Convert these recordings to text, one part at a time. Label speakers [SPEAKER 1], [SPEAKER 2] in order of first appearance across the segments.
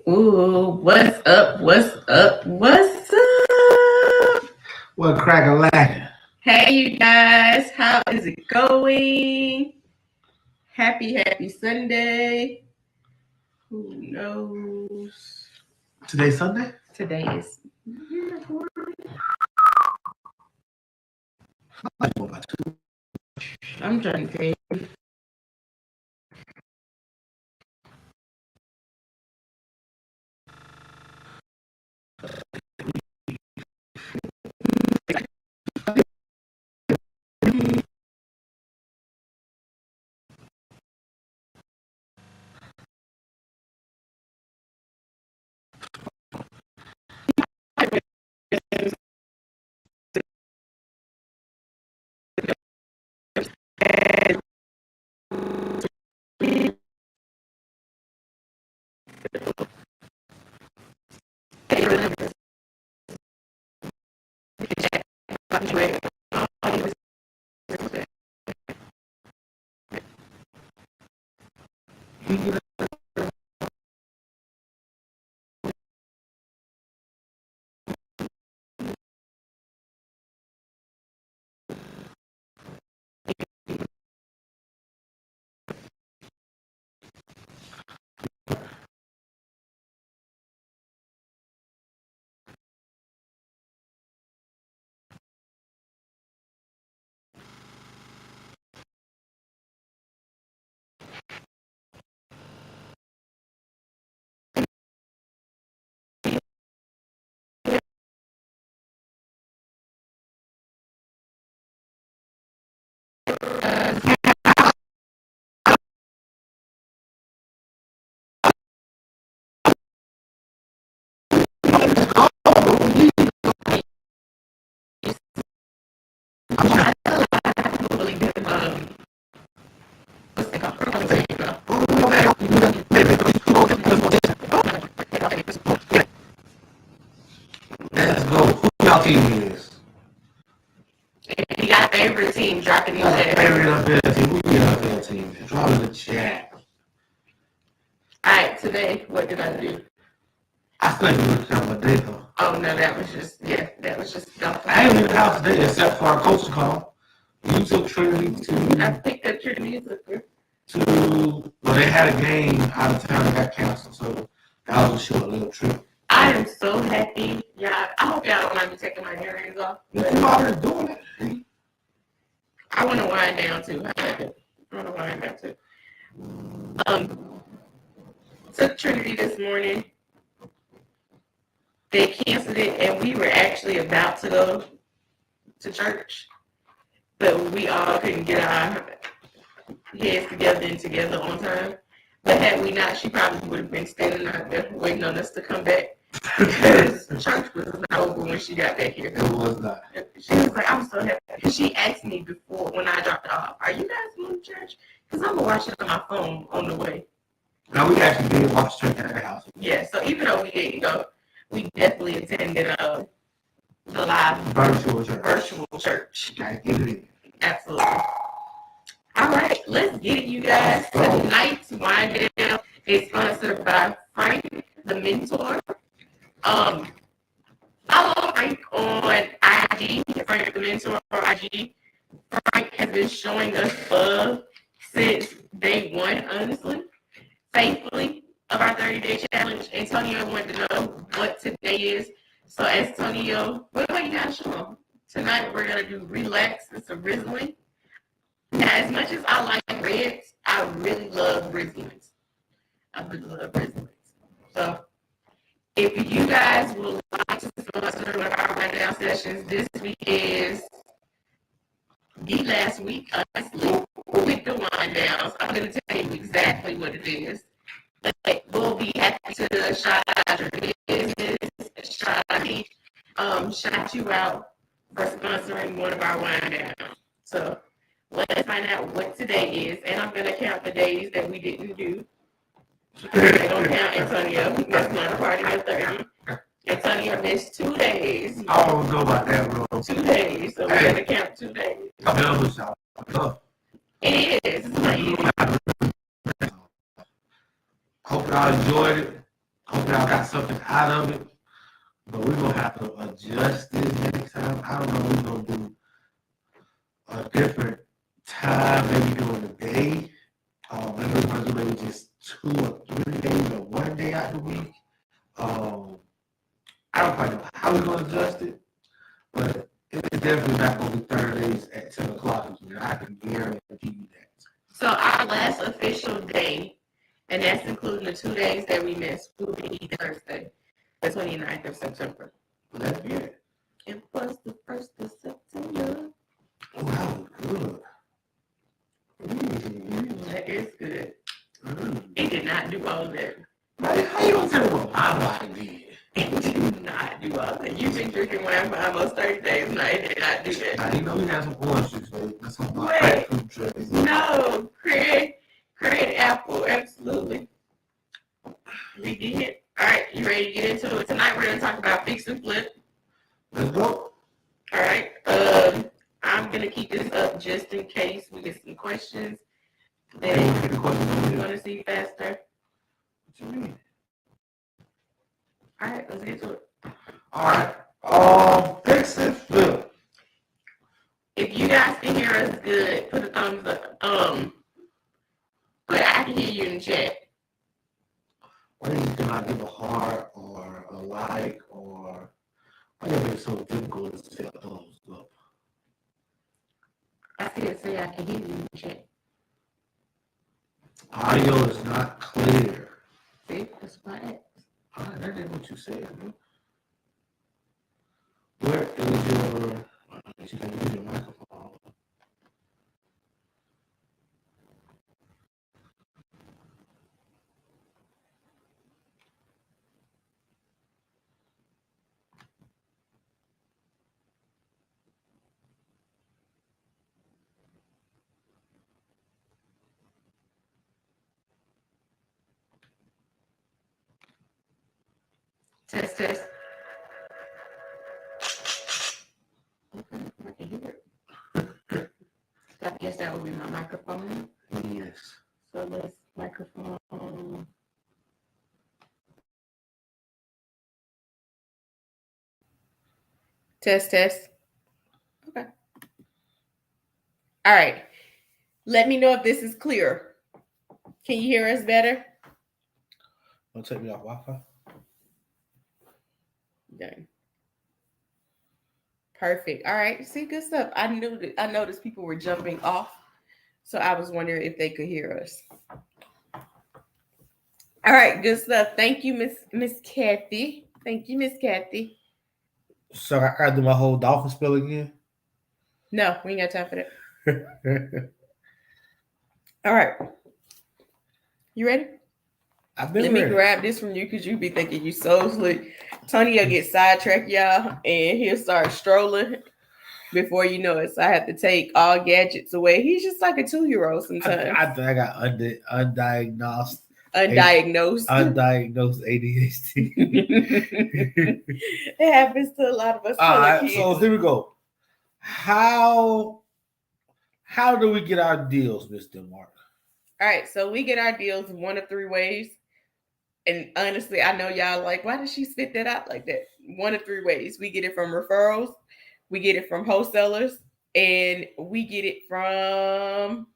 [SPEAKER 1] Ooh, what's up? What's up? What's up?
[SPEAKER 2] What crack a lacking?
[SPEAKER 1] Hey, you guys, how is it going? Happy Sunday. Who knows?
[SPEAKER 2] Today's Sunday?
[SPEAKER 1] Today is. I'm trying to tell you. What's it
[SPEAKER 2] Let's go. Who y'all team is?
[SPEAKER 1] You got favorite team dropping your chat.
[SPEAKER 2] Favorite NFL team. Who your NFL team? Drop in the chat.
[SPEAKER 1] Alright, today, what did I do?
[SPEAKER 2] I think you were counting my day though.
[SPEAKER 1] Oh no, that was just
[SPEAKER 2] I ain't in the house today except for our coaching call. You took Trinity
[SPEAKER 1] I
[SPEAKER 2] to
[SPEAKER 1] picked up Trinity
[SPEAKER 2] well, they had a game out of town that got canceled, so that was a short little trip.
[SPEAKER 1] I am so happy. Yeah, I hope y'all don't mind me taking my earrings off.
[SPEAKER 2] But you already doing it.
[SPEAKER 1] I want to wind down too. Took Trinity this morning. They canceled it, and we were actually about to go to church, but we all couldn't get our heads together on time. But had we not, she probably would have been standing out there waiting on us to come back. Because church was not over when she got back here.
[SPEAKER 2] It was not.
[SPEAKER 1] She was like, I'm so happy. Because she asked me before when I dropped it off, are you guys going to church? Because I'm going to watch it on my phone on the way.
[SPEAKER 2] Now, we actually did watch church at the house.
[SPEAKER 1] Yeah, so even though we didn't go, we definitely attended the live virtual church. Absolutely. All right, let's get it, you guys. Tonight's wind down is sponsored by Frank, the mentor. Follow Frank on IG, Frank the mentor on IG. Frank has been showing us love since day one, honestly, faithfully, of our 30-day challenge. Antonio wanted to know what today is. So Antonio, what do you guys show? Tonight we're going to do relax and some Rizzling. Now, as much as I like reds, I really love Rizzlings. So, if you guys would like to sponsor one of our right now sessions, this week is the last week, honestly, with the wind downs. I'm going to tell you exactly what it is. But we'll be happy to shout out your business, shout you out for sponsoring one of our wind downs. So, let's find out what today is, and I'm going to count the days that we didn't do. I don't count Antonio. That's not a part of your 30. Antonio missed 2 days.
[SPEAKER 2] I don't know about that, bro.
[SPEAKER 1] 2 days, so we're going to count 2 days.
[SPEAKER 2] I'm done with y'all.
[SPEAKER 1] It is. It's not easy.
[SPEAKER 2] Hope y'all enjoyed it. Hope hope y'all got something out of it. But we're gonna have to adjust this next time. I don't know. We're gonna do a different time, maybe during the day. Maybe we're gonna do maybe just 2 or 3 days or 1 day out the week. I don't quite know how we're gonna adjust it, but it's definitely not gonna be Thursdays at 10 o'clock again. I can guarantee you that.
[SPEAKER 1] So our last official day, and that's including the 2 days that we missed, will be Thursday, the 29th of September.
[SPEAKER 2] Let's get it.
[SPEAKER 1] It was the 1st of September.
[SPEAKER 2] Oh, that was good.
[SPEAKER 1] That is good. It did not do all that.
[SPEAKER 2] Man, how you gonna tell me what my body did?
[SPEAKER 1] It did not do all that. You've been drinking wine for almost 30 days. No, it did not do that.
[SPEAKER 2] Now, you know we had some orange juice, baby. That's some
[SPEAKER 1] Wait.
[SPEAKER 2] grapefruit juice.
[SPEAKER 1] No, Craig apple, absolutely. We did. All right, you ready to get into it? Tonight we're going to talk about fix and flip.
[SPEAKER 2] Let's go.
[SPEAKER 1] All right. I'm going to keep this up just in case we get some questions that you want to see faster.
[SPEAKER 2] What you mean?
[SPEAKER 1] All right, let's get to it.
[SPEAKER 2] All right. Fix and flip.
[SPEAKER 1] If you guys can hear us good, put a thumbs up. But I can hear you in the chat.
[SPEAKER 2] Why can I give a heart or a like or why is it so difficult to set thumbs up?
[SPEAKER 1] I still say I can hear you in the chat.
[SPEAKER 2] Audio is not clear.
[SPEAKER 1] See, that's why I asked.
[SPEAKER 2] All right, that ain't what you said, man. Where is your? You can use your microphone.
[SPEAKER 1] Test, test. I can hear it. I guess that would be my microphone.
[SPEAKER 2] Yes.
[SPEAKER 1] So let's microphone. Test, test. Okay. All right. Let me know if this is clear. Can you hear us better?
[SPEAKER 2] Don't take me off Wi-Fi.
[SPEAKER 1] Done. Perfect. All right. See, good stuff. I noticed people were jumping off, so I was wondering if they could hear us. All right, good stuff. Thank you, Miss Kathy. Thank you, Miss Kathy.
[SPEAKER 2] So I gotta do my whole dolphin spell again?
[SPEAKER 1] No, we ain't got time for that. All right. You ready?
[SPEAKER 2] I've been
[SPEAKER 1] Let
[SPEAKER 2] ready.
[SPEAKER 1] me grab this from you because you be thinking you so slick. Tony will get sidetracked, y'all, and he'll start strolling before you know it. So I have to take all gadgets away. He's just like a 2-year-old sometimes.
[SPEAKER 2] I think I got undiagnosed ADHD.
[SPEAKER 1] It happens to a lot of us.
[SPEAKER 2] All right, so here we go. How do we get our deals, Mr. Mark?
[SPEAKER 1] All right, so we get our deals one of 3 ways. And honestly, I know y'all like, why did she spit that out like that? One of 3 ways. We get it from referrals, we get it from wholesalers, and we get it from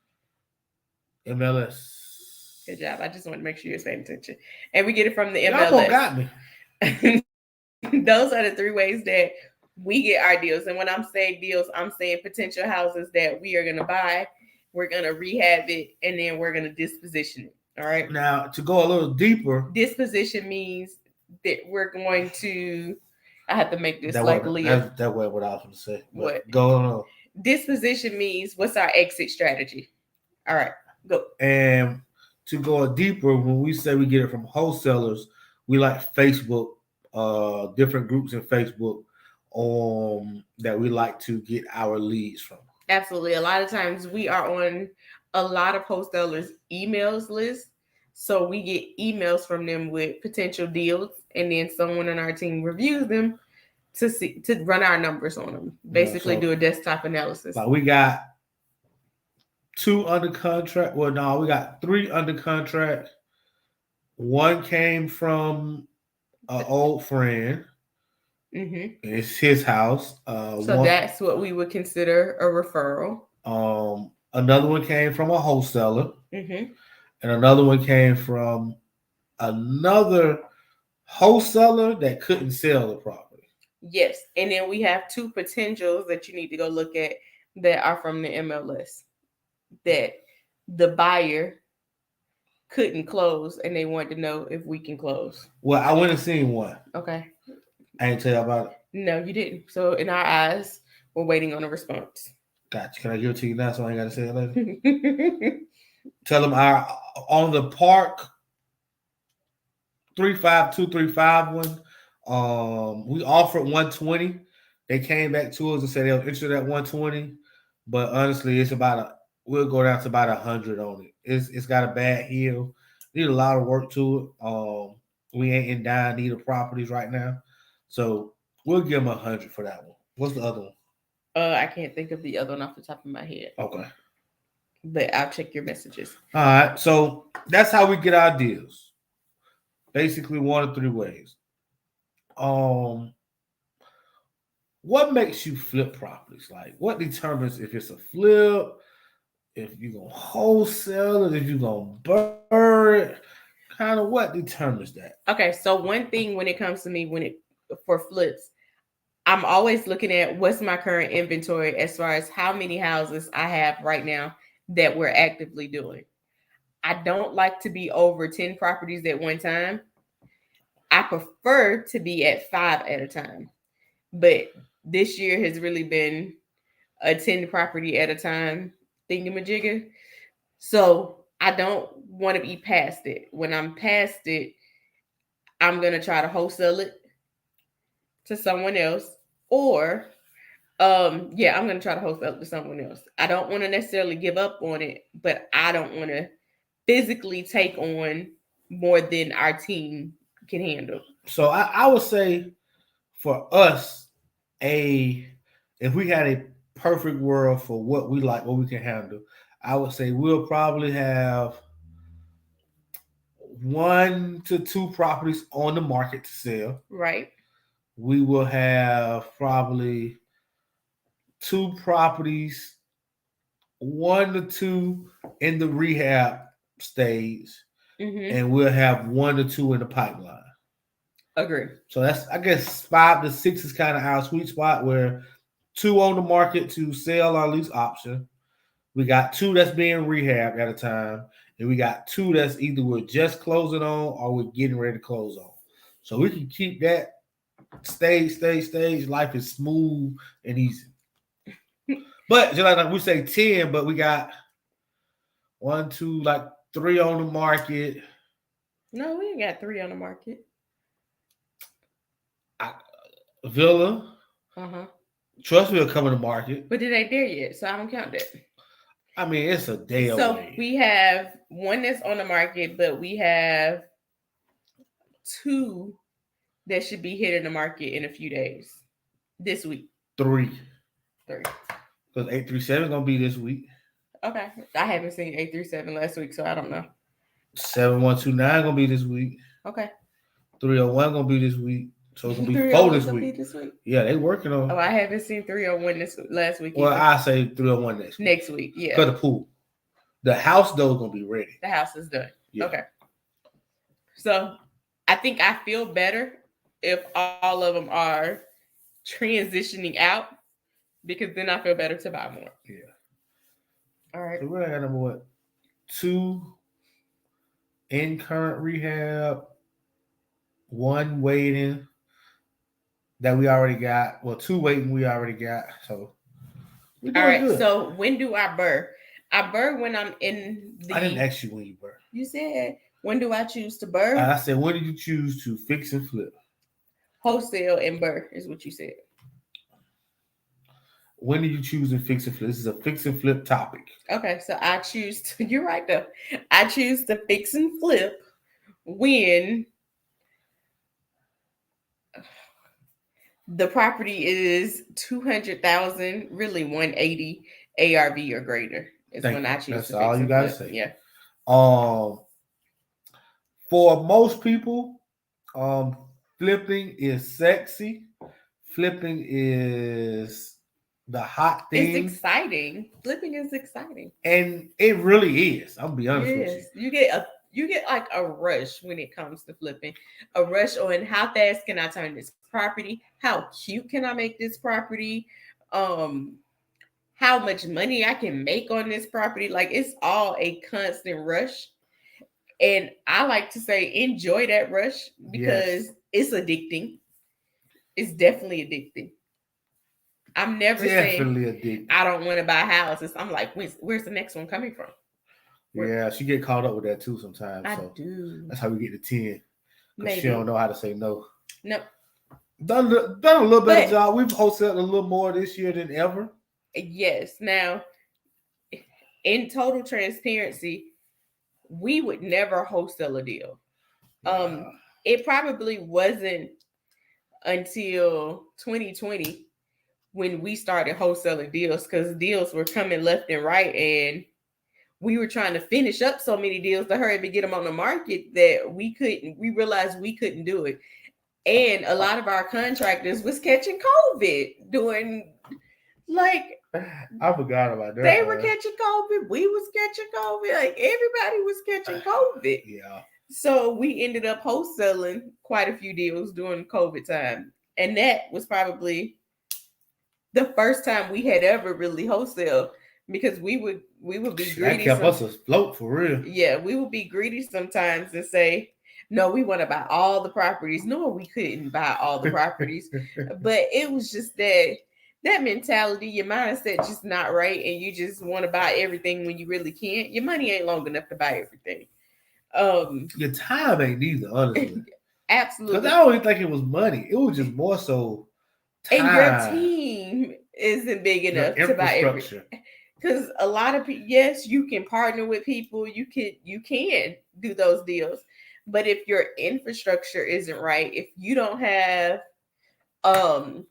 [SPEAKER 2] MLS.
[SPEAKER 1] Good job. I just want to make sure you're paying attention. And we get it from the
[SPEAKER 2] MLS.
[SPEAKER 1] MLS.
[SPEAKER 2] Got me.
[SPEAKER 1] Those are the 3 ways that we get our deals. And when I'm saying deals, I'm saying potential houses that we are going to buy, we're going to rehab it, and then we're going to disposition it. All right.
[SPEAKER 2] Now, to go a little deeper,
[SPEAKER 1] disposition means that we're going to. I have to make this that like
[SPEAKER 2] way,
[SPEAKER 1] Leah.
[SPEAKER 2] That way, what I was going to say.
[SPEAKER 1] What?
[SPEAKER 2] Go on.
[SPEAKER 1] Disposition means what's our exit strategy. All right, go.
[SPEAKER 2] And to go deeper, when we say we get it from wholesalers, we like Facebook, different groups in Facebook, that we like to get our leads from.
[SPEAKER 1] Absolutely. A lot of times we are on a lot of wholesalers' emails list. So we get emails from them with potential deals, and then someone on our team reviews them to run our numbers on them. Basically, do a desktop analysis.
[SPEAKER 2] But we got 2 under contract. Well, no, we got 3 under contract. 1 came from an old friend.
[SPEAKER 1] Mm-hmm.
[SPEAKER 2] It's his house.
[SPEAKER 1] So that's what we would consider a referral.
[SPEAKER 2] Another one came from a wholesaler,
[SPEAKER 1] Mm-hmm.
[SPEAKER 2] and another one came from another wholesaler that couldn't sell the property.
[SPEAKER 1] Yes, and then we have two potentials that you need to go look at that are from the MLS that the buyer couldn't close, and they wanted to know if we can close.
[SPEAKER 2] Well, I went and seen one.
[SPEAKER 1] Okay.
[SPEAKER 2] I ain't tell you about it.
[SPEAKER 1] No, you didn't. So in our eyes, we're waiting on a response.
[SPEAKER 2] Gotcha. Can I give it to you now so I ain't got to say it later? Tell them our on the park 35235 one. We offered 120. They came back to us and said they were interested at 120, but honestly, we'll go down to about 100 on it. It's got a bad heel. Need a lot of work to it. We ain't in dire need of properties right now, so we'll give them 100 for that one. What's the other one?
[SPEAKER 1] I can't think of the other one off the top of my head.
[SPEAKER 2] Okay,
[SPEAKER 1] but I'll check your messages.
[SPEAKER 2] All right, so that's how we get our deals. Basically, 1 of 3 ways. What makes you flip properties? Like, what determines if it's a flip, if you're gonna wholesale it, if you're gonna burn it? Kind of what determines that?
[SPEAKER 1] Okay, so one thing when it comes to me, for flips, I'm always looking at what's my current inventory as far as how many houses I have right now that we're actively doing. I don't like to be over 10 properties at one time. I prefer to be at 5 at a time. But this year has really been a 10 property at a time thingamajigger. So I don't want to be past it. When I'm past it, I'm going to try to wholesale it to someone else. Or, I'm going to try to wholesale it to someone else. I don't want to necessarily give up on it, but I don't want to physically take on more than our team can handle.
[SPEAKER 2] So I would say for us, if we had a perfect world for what we like, what we can handle, I would say we'll probably have 1 to 2 properties on the market to sell.
[SPEAKER 1] Right.
[SPEAKER 2] We will have probably 2 properties, 1 to 2 in the rehab stage, and we'll have 1 to 2 in the pipeline.
[SPEAKER 1] Agree.
[SPEAKER 2] So that's, I guess, 5 to 6 is kind of our sweet spot, where 2 on the market to sell our lease option. We got 2 that's being rehabbed at a time, and we got 2 that's either we're just closing on or we're getting ready to close on. So we can keep that stage. Life is smooth and easy. But just like we say 10, but we got 1, 2, like 3 on the market.
[SPEAKER 1] No, we ain't got 3 on the market.
[SPEAKER 2] Villa. Trustville coming to market.
[SPEAKER 1] But it ain't there yet, so I don't count that.
[SPEAKER 2] I mean, it's a day away.
[SPEAKER 1] So we have 1 that's on the market, but we have 2 that should be hitting the market in a few days. This week.
[SPEAKER 2] 3.
[SPEAKER 1] 3.
[SPEAKER 2] Because 837 is going to be this week.
[SPEAKER 1] Okay. I haven't seen 837 last week, so I don't know.
[SPEAKER 2] 7129 going to be this week.
[SPEAKER 1] Okay.
[SPEAKER 2] 301 going to be this week. So it's going to be 4 this week. Yeah, they working on it.
[SPEAKER 1] Oh, I haven't seen 301 last week.
[SPEAKER 2] Well, I say 301 next week.
[SPEAKER 1] Next week, yeah.
[SPEAKER 2] For the pool. The house, though, is going to be ready.
[SPEAKER 1] The house is done.
[SPEAKER 2] Yeah.
[SPEAKER 1] Okay. So I think I feel better if all of them are transitioning out, because then I feel better to buy more.
[SPEAKER 2] Yeah.
[SPEAKER 1] All right.
[SPEAKER 2] So we're at number what? 2 in current rehab, 1 waiting that we already got. Well, 2 waiting we already got. So we're doing good.
[SPEAKER 1] So when do I burr? I burr when I'm in the...
[SPEAKER 2] I didn't ask you when you burr.
[SPEAKER 1] You said, when do I choose to burr?
[SPEAKER 2] I said, when did you choose to fix and flip?
[SPEAKER 1] Wholesale and burr is what you said.
[SPEAKER 2] When did you choose to fix and flip? This is a fix and flip topic.
[SPEAKER 1] Okay, so I choose to... You're right, though. I choose to fix and flip when the property is 200,000, really 180 ARV or greater. Is when I choose.
[SPEAKER 2] That's all you gotta say.
[SPEAKER 1] Yeah.
[SPEAKER 2] For most people, flipping is sexy. Flipping is the hot
[SPEAKER 1] It's
[SPEAKER 2] thing,
[SPEAKER 1] exciting. Flipping is exciting.
[SPEAKER 2] and it really is. I'll be honest with you.
[SPEAKER 1] Yes, you get like a rush when it comes to flipping. A rush on how fast can I turn this property? How cute can I make this property? Um, how much money I can make on this property? Like it's all a constant rush. And I like to say enjoy that rush
[SPEAKER 2] Yes,
[SPEAKER 1] because it's addicting. It's definitely addicting. I'm never saying
[SPEAKER 2] definitely addicted.
[SPEAKER 1] I don't want to buy houses. I'm like, where's the next one coming from? Where
[SPEAKER 2] Yeah, she get caught up with that too sometimes.
[SPEAKER 1] I
[SPEAKER 2] So
[SPEAKER 1] do.
[SPEAKER 2] that's how we get to 10 because she don't
[SPEAKER 1] Maybe.
[SPEAKER 2] know how to say no.
[SPEAKER 1] No.
[SPEAKER 2] Done a little better
[SPEAKER 1] But
[SPEAKER 2] job. We've wholesaled a little more this year than ever.
[SPEAKER 1] yes, now in total transparency, we would never wholesale a deal.
[SPEAKER 2] Yeah,
[SPEAKER 1] It probably wasn't until 2020 when we started wholesaling deals because deals were coming left and right, and we were trying to finish up so many deals to hurry up and get them on the market that we realized we couldn't do it. And a lot of our contractors was catching COVID doing like
[SPEAKER 2] I forgot about that
[SPEAKER 1] they were
[SPEAKER 2] part.
[SPEAKER 1] catching COVID, we was catching COVID, like everybody was catching COVID.
[SPEAKER 2] Yeah,
[SPEAKER 1] So we ended up wholesaling quite a few deals during COVID time. And that was probably the first time we had ever really wholesale because we would be
[SPEAKER 2] that
[SPEAKER 1] greedy
[SPEAKER 2] kept us afloat for real.
[SPEAKER 1] yeah, we would be greedy sometimes and say, no, we want to buy all the properties. No, we couldn't buy all the properties. But it was just that mentality, your mindset just not right, and you just want to buy everything when you really can't. Your money ain't long enough to buy everything. Um
[SPEAKER 2] Your time ain't neither, honestly. Because I
[SPEAKER 1] Absolutely.
[SPEAKER 2] don't even think it was money. It was just more so
[SPEAKER 1] And your
[SPEAKER 2] time,
[SPEAKER 1] team isn't big
[SPEAKER 2] your
[SPEAKER 1] enough to buy every
[SPEAKER 2] infrastructure.
[SPEAKER 1] because a lot of people, yes, you can partner with people, you can do those deals, but if your infrastructure isn't right, if you don't have um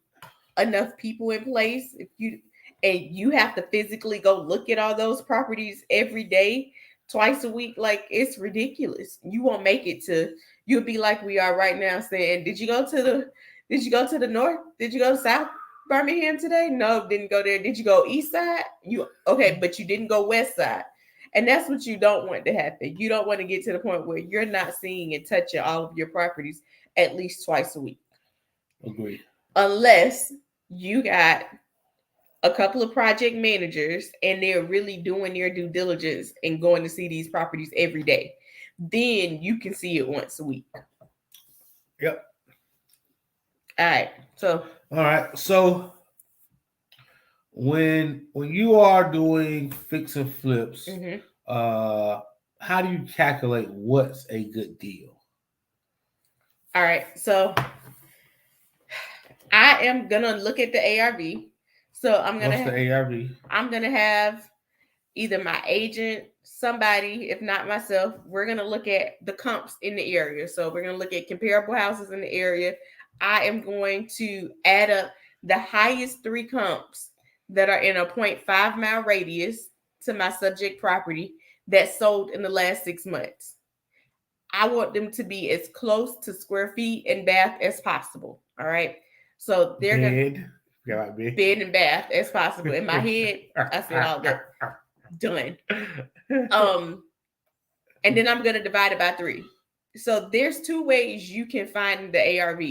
[SPEAKER 1] enough people in place, if you and you have to physically go look at all those properties every day, twice a week, like it's ridiculous. You won't make it to you'll be like we are right now saying, did you go to the north? Did you go to South Birmingham today? No, didn't go there. Did you go east side? You okay, but you didn't go west side. And that's what you don't want to happen. You don't want to get to the point where you're not seeing and touching all of your properties at least twice a week.
[SPEAKER 2] Agree.
[SPEAKER 1] Unless you got a couple of project managers and they're really doing their due diligence and going to see these properties every day. Then you can see it once a week.
[SPEAKER 2] Yep.
[SPEAKER 1] All right. So,
[SPEAKER 2] All right. So when you are doing fix and flips,
[SPEAKER 1] mhm.
[SPEAKER 2] uh, how do you calculate what's a good deal?
[SPEAKER 1] All right. So I am gonna look at the ARV. So
[SPEAKER 2] What's the ARV?
[SPEAKER 1] I'm gonna have either my agent, somebody, if not myself, we're going to look at the comps in the area. So we're going to look at comparable houses in the area. I am going to add up the highest three comps that are in a 0.5 mile radius to my subject property that sold in the last 6 months. I want them to be as close to square feet and bath as possible. All right. So they're going to
[SPEAKER 2] Bed. Got bed.
[SPEAKER 1] bed and bath as possible. In my head, I said all that. Done. Um, and then I'm gonna divide it by 3. So there's 2 ways you can find the ARV.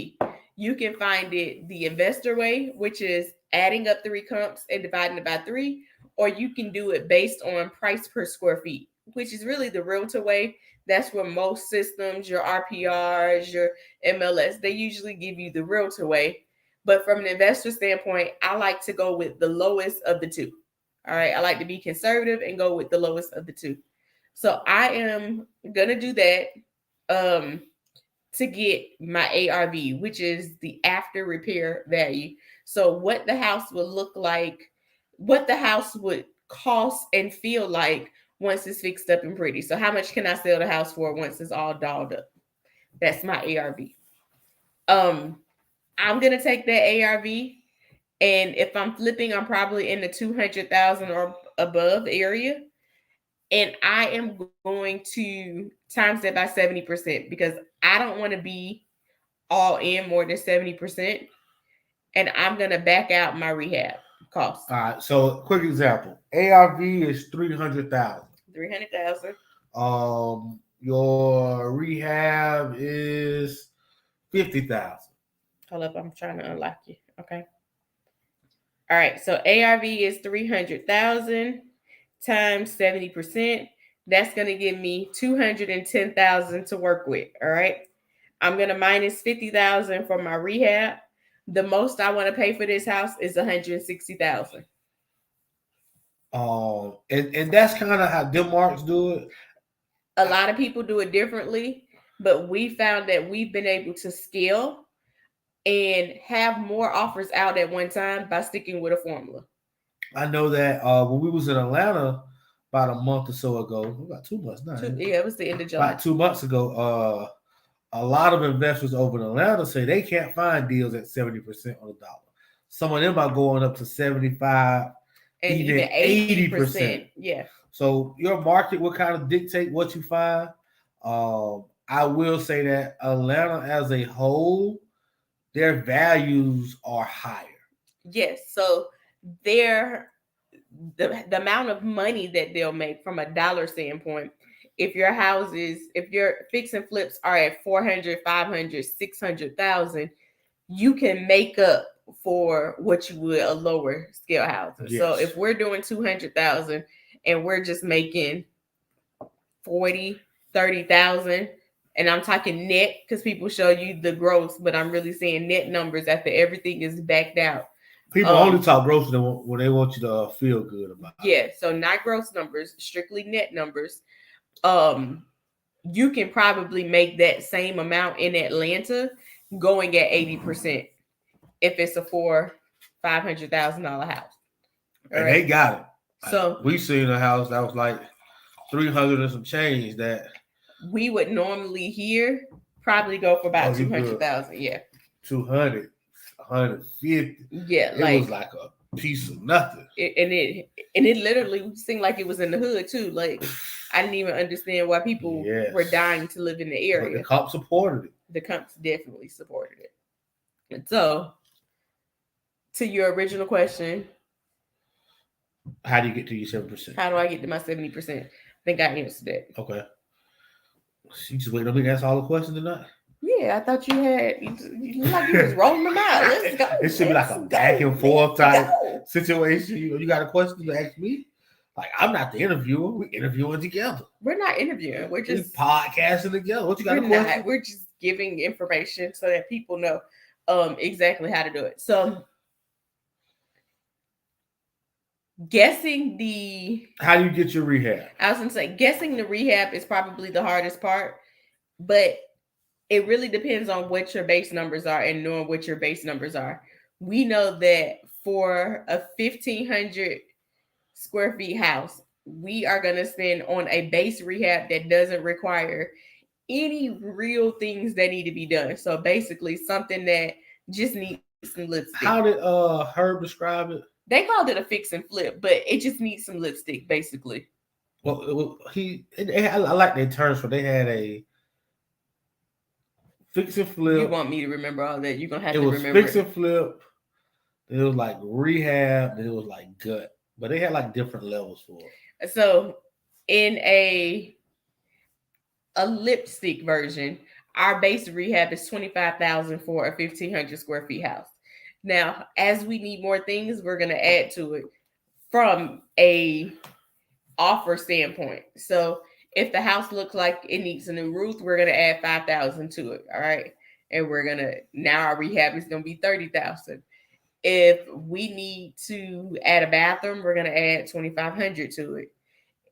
[SPEAKER 1] You can find it the investor way, which is adding up 3 comps and dividing it by 3, or you can do it based on price per square feet, which is really the realtor way. That's where most systems, your RPRs, your MLS, they usually give you the realtor way. But from an investor standpoint, I like to go with the lowest of the 2. All right, I like to be conservative and go with the lowest of the 2. So I am gonna do that um to get my ARV, which is the after repair value. So what the house would look like, what the house would cost and feel like once it's fixed up and pretty. So how much can I sell the house for once it's all dolled up? That's my ARV. Um, I'm gonna take that ARV, and if I'm flipping, I'm probably in the 200,000 or above area, and I am going to times that by 70% because I don't want to be all in more than 70%, and I'm gonna back out my rehab costs.
[SPEAKER 2] All right. So, quick example: ARV is 300,000.
[SPEAKER 1] 300,000.
[SPEAKER 2] Your rehab is 50,000.
[SPEAKER 1] Hold up, I'm trying to unlock you. Okay. All right. So ARV is 300,000 times 70%. That's gonna give me 210,000 to work with. All right. I'm gonna minus 50,000 for my rehab. The most I want to pay for this house is 160,000.
[SPEAKER 2] And that's kind of how Denmark's do it.
[SPEAKER 1] A lot of people do it differently, but we found that we've been able to scale and have more offers out at one time by sticking with a formula.
[SPEAKER 2] I know that when we was in Atlanta about a month or so ago, about 2 months now,
[SPEAKER 1] Yeah, it was the end of July.
[SPEAKER 2] about 2 months ago, a lot of investors over in Atlanta say they can't find deals at 70% on the dollar. Some of them are going up to 75,
[SPEAKER 1] and even 80%. Yeah.
[SPEAKER 2] So your market will kind of dictate what you find. I will say that Atlanta as a whole, their values are higher.
[SPEAKER 1] Yes. So their the amount of money that they'll make from a dollar standpoint, if your fix and flips are at 400, 500, 600,000, you can make up for what you would a lower scale house. Yes. So if we're doing 200,000 and we're just making 40, 30,000, and I'm talking net because people show you the gross, but I'm really saying net numbers after everything is backed out.
[SPEAKER 2] People only talk gross when they want you to feel good about it.
[SPEAKER 1] Yeah, so not gross numbers, strictly net numbers. You can probably make that same amount in Atlanta going at 80% if it's a $500,000 house.
[SPEAKER 2] And right? They got it.
[SPEAKER 1] So
[SPEAKER 2] we seen a house that was like 300 and some change that
[SPEAKER 1] we would normally here probably go for about 200,000. Yeah.
[SPEAKER 2] 200, 150.
[SPEAKER 1] Yeah.
[SPEAKER 2] It was like a piece of nothing.
[SPEAKER 1] It literally seemed like it was in the hood too. Like I didn't even understand why people were dying to live in the area.
[SPEAKER 2] But the comp supported it.
[SPEAKER 1] The comps definitely supported it. And so, to your original question,
[SPEAKER 2] how do you get to your 7%?
[SPEAKER 1] How do I get to my 70%? I think I answered that.
[SPEAKER 2] Okay. You just waiting on me to ask all the questions tonight?
[SPEAKER 1] Yeah, I thought you had. You like you was rolling them out. Let's go.
[SPEAKER 2] It should be like a back and forth type situation. You got a question to ask me? Like I'm not the interviewer. We're interviewing together.
[SPEAKER 1] We're not interviewing. We're just
[SPEAKER 2] podcasting together. What you got?
[SPEAKER 1] We're just giving information so that people know exactly how to do it. So
[SPEAKER 2] how do you get your rehab?
[SPEAKER 1] I was gonna say guessing the rehab is probably the hardest part, but it really depends on what your base numbers are and knowing what your base numbers are. We know that for a 1,500 square feet house, we are going to spend on a base rehab that doesn't require any real things that need to be done. So basically something that just needs some lipstick.
[SPEAKER 2] How did Herb describe it?
[SPEAKER 1] They called it a fix and flip, but it just needs some lipstick basically.
[SPEAKER 2] Well, I like their terms, for they had a fix and flip.
[SPEAKER 1] You want me to remember all that? You're gonna have to remember.
[SPEAKER 2] Fix and flip. It was like rehab. It was like gut, but they had like different levels for it.
[SPEAKER 1] So, in a lipstick version, our base rehab is 25,000 for a 1,500 square feet house. Now, as we need more things, we're gonna add to it from a offer standpoint. So if the house looks like it needs a new roof, we're gonna add 5,000 to it. All right. And we're gonna now our rehab is gonna be 30,000. If we need to add a bathroom, we're gonna add 2,500 to it.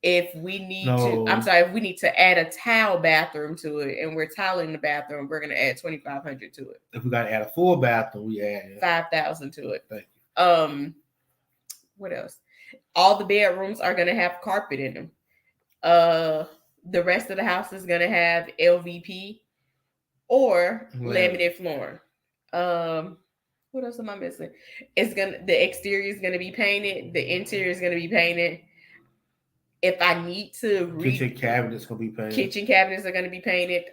[SPEAKER 1] If we need if we need to add a tile bathroom to it and we're tiling the bathroom, we're gonna add 2,500 to it.
[SPEAKER 2] If we gotta add a full bathroom, we add
[SPEAKER 1] 5,000 to it.
[SPEAKER 2] Thank you.
[SPEAKER 1] What else? All the bedrooms are gonna have carpet in them. The rest of the house is gonna have LVP or laminate flooring. What else am I missing? The exterior is gonna be painted. The interior is gonna be painted. If I need to
[SPEAKER 2] kitchen cabinets gonna be painted.
[SPEAKER 1] Kitchen cabinets are gonna be painted.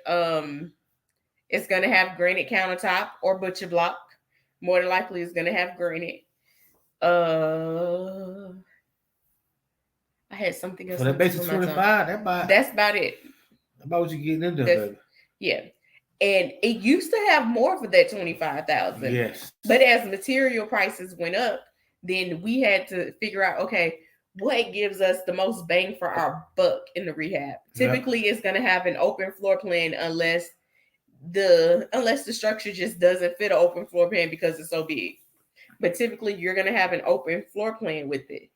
[SPEAKER 1] It's going to have granite countertop or butcher block. More than likely, it's going to have granite. I had something else
[SPEAKER 2] For that
[SPEAKER 1] on the tip
[SPEAKER 2] basic
[SPEAKER 1] of my tongue.
[SPEAKER 2] 25,
[SPEAKER 1] That's about it.
[SPEAKER 2] about what you getting into,
[SPEAKER 1] That's
[SPEAKER 2] baby.
[SPEAKER 1] yeah. And it used to have more for that 25,000.
[SPEAKER 2] Yes.
[SPEAKER 1] But as material prices went up, then we had to figure out, okay, what gives us the most bang for our buck in the rehab? Typically it's gonna have an open floor plan unless the structure just doesn't fit an open floor plan because it's so big. But typically you're gonna have an open floor plan with it.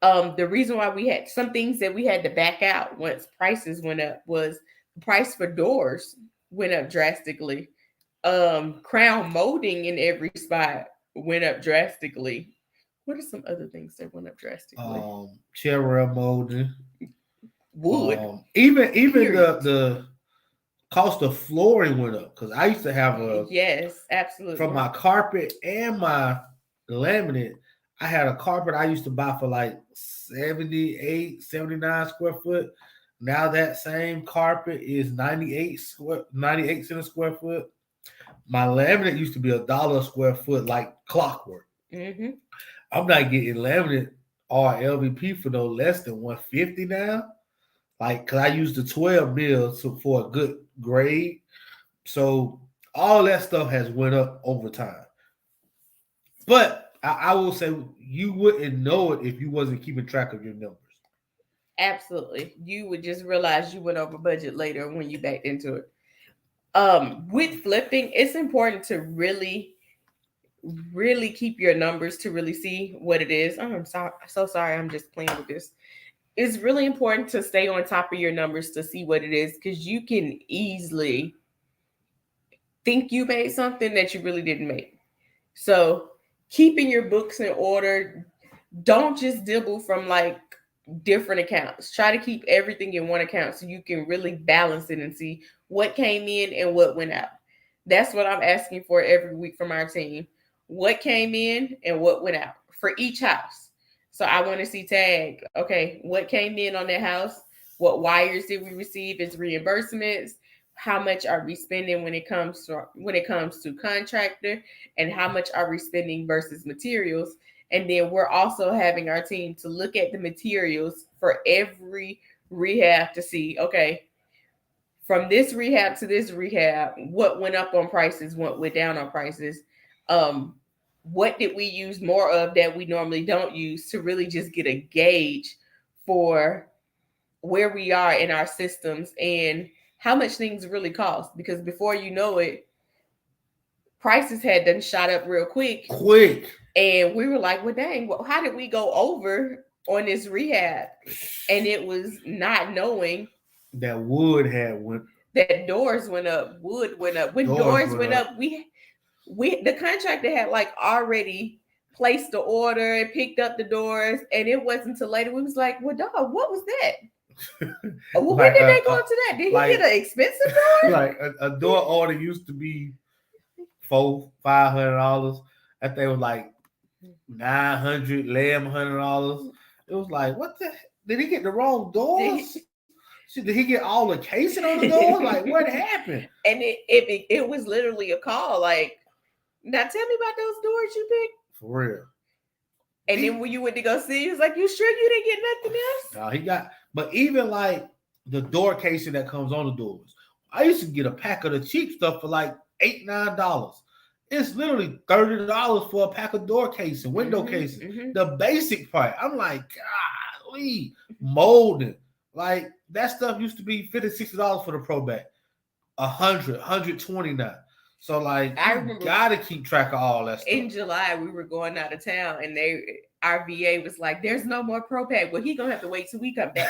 [SPEAKER 1] The reason why we had some things that we had to back out once prices went up was the price for doors went up drastically. Crown molding in every spot went up drastically. What are some other things that went up drastically?
[SPEAKER 2] Chair rail molding.
[SPEAKER 1] Wood.
[SPEAKER 2] Even
[SPEAKER 1] Period.
[SPEAKER 2] the cost of flooring went up because I used to have
[SPEAKER 1] Yes, absolutely.
[SPEAKER 2] from my carpet and my laminate. I had a carpet I used to buy for like 78, 79 square foot. Now that same carpet is 98 cents a square foot. My laminate used to be $1 a square foot, like clockwork.
[SPEAKER 1] Mm-hmm.
[SPEAKER 2] I'm not getting laminate or LVP for no less than 150 now. Like, cause I used the 12 mil for a good grade. So all that stuff has went up over time. But I will say you wouldn't know it if you wasn't keeping track of your numbers.
[SPEAKER 1] Absolutely. You would just realize you went over budget later when you backed into it. With flipping, it's important to really keep your numbers to really see what it is. Oh, so sorry. I'm just playing with this. It's really important to stay on top of your numbers to see what it is because you can easily think you made something that you really didn't make. So keeping your books in order, don't just dibble from like different accounts. Try to keep everything in one account so you can really balance it and see what came in and what went out. That's what I'm asking for every week from our team. What came in and what went out for each house. So I want to see tag, okay, what came in on that house? What wires did we receive as reimbursements? How much are we spending when it comes to contractor, and how much are we spending versus materials? And then we're also having our team to look at the materials for every rehab to see, okay, from this rehab to this rehab, what went up on prices, what went down on prices. Um, what did we use more of that we normally don't use to really just get a gauge for where we are in our systems and how much things really cost? Because before you know it, prices had done shot up real quick. And we were like, well, dang, well, how did we go over on this rehab? And it was not knowing
[SPEAKER 2] that wood had went.
[SPEAKER 1] That doors went up, wood went up. When doors went up, we the contractor had like already placed the order and picked up the doors, and it wasn't until later we was like, well, dog, what was that? Well, when did they go to that? Did he get an expensive door?
[SPEAKER 2] Like a door order used to be $500. That thing was like $900, $1,100. It was like, what the? Did he get the wrong doors? Did he get all the casing on the door? Like, what happened?
[SPEAKER 1] And it was literally a call. Like, now tell me about those doors you picked.
[SPEAKER 2] For real.
[SPEAKER 1] And then when you went to go see, he was like, you sure you didn't get nothing else?
[SPEAKER 2] No, he got, but even like the door casing that comes on the doors, I used to get a pack of the cheap stuff for like $8, $9. It's literally $30 for a pack of door casing, window casing. Mm-hmm. The basic part. I'm like, golly, molding. Like that stuff used to be $50, $60 for the Pro Bag. $100, $120 now. So like, I remember gotta keep track of all that stuff.
[SPEAKER 1] In July, we were going out of town, and our VA was like, "There's no more Pro Pack." Well, he gonna have to wait till we come back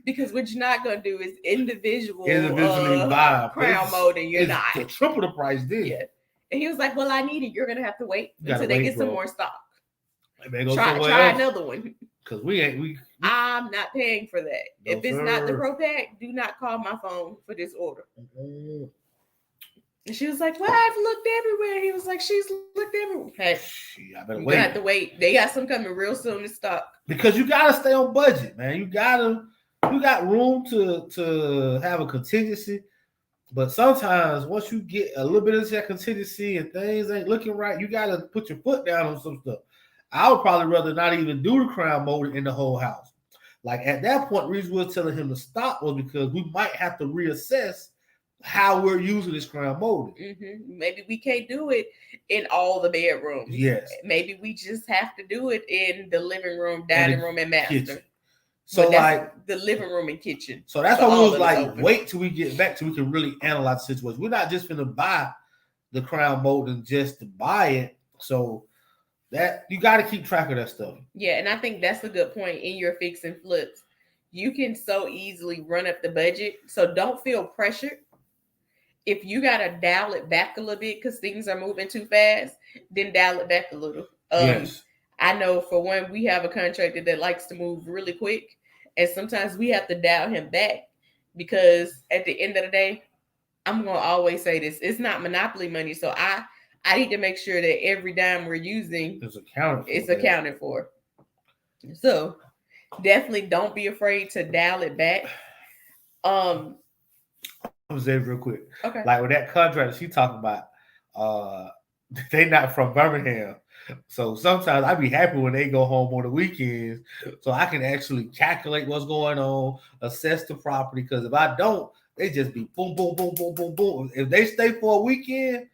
[SPEAKER 1] because what you're not gonna do is individually buy crown molding. You're not
[SPEAKER 2] triple the price, did?
[SPEAKER 1] Yeah. And he was like, "Well, I need it. You're gonna have to wait until they get some more stock. Try another one."
[SPEAKER 2] Because
[SPEAKER 1] I'm not paying for that. No, if it's not the Pro Pack, do not call my phone for this order. Mm-hmm. And she was like, well, I've looked everywhere. He was like, she's looked everywhere. Hey,
[SPEAKER 2] I better wait. You
[SPEAKER 1] have to wait. They got some coming real soon to stock.
[SPEAKER 2] Because you gotta stay on budget, man. You got room to have a contingency. But sometimes once you get a little bit of that contingency and things ain't looking right, you gotta put your foot down on some stuff. I would probably rather not even do the crown molding in the whole house. Like at that point, the reason we were telling him to stop was because we might have to reassess how we're using this crown molding.
[SPEAKER 3] Maybe we can't do it in all the bedrooms.
[SPEAKER 2] Yes.
[SPEAKER 3] Maybe we just have to do it in the living room, dining room, and master.
[SPEAKER 2] Kitchen. So like
[SPEAKER 3] the living room and kitchen.
[SPEAKER 2] So that's why we was like, wait till we get back so we can really analyze the situation. We're not just gonna buy the crown molding just to buy it. So that you got to keep track of that stuff.
[SPEAKER 3] Yeah, and I think that's a good point in your fix and flips. You can so easily run up the budget, so don't feel pressured. If you gotta dial it back a little bit because things are moving too fast, then dial it back a little.
[SPEAKER 2] Yes.
[SPEAKER 3] I know for one, we have a contractor that likes to move really quick, and sometimes we have to dial him back because at the end of the day, I'm gonna always say this: it's not monopoly money, so I need to make sure that every dime we're using is accounted for. So definitely don't be afraid to dial it back.
[SPEAKER 2] I'm gonna say real quick.
[SPEAKER 3] Okay.
[SPEAKER 2] Like with that contractor she talking about, they not from Birmingham. So sometimes I be happy when they go home on the weekends so I can actually calculate what's going on, assess the property. Because if I don't, they just be boom, boom, boom, boom, boom, boom. If they stay for a weekend,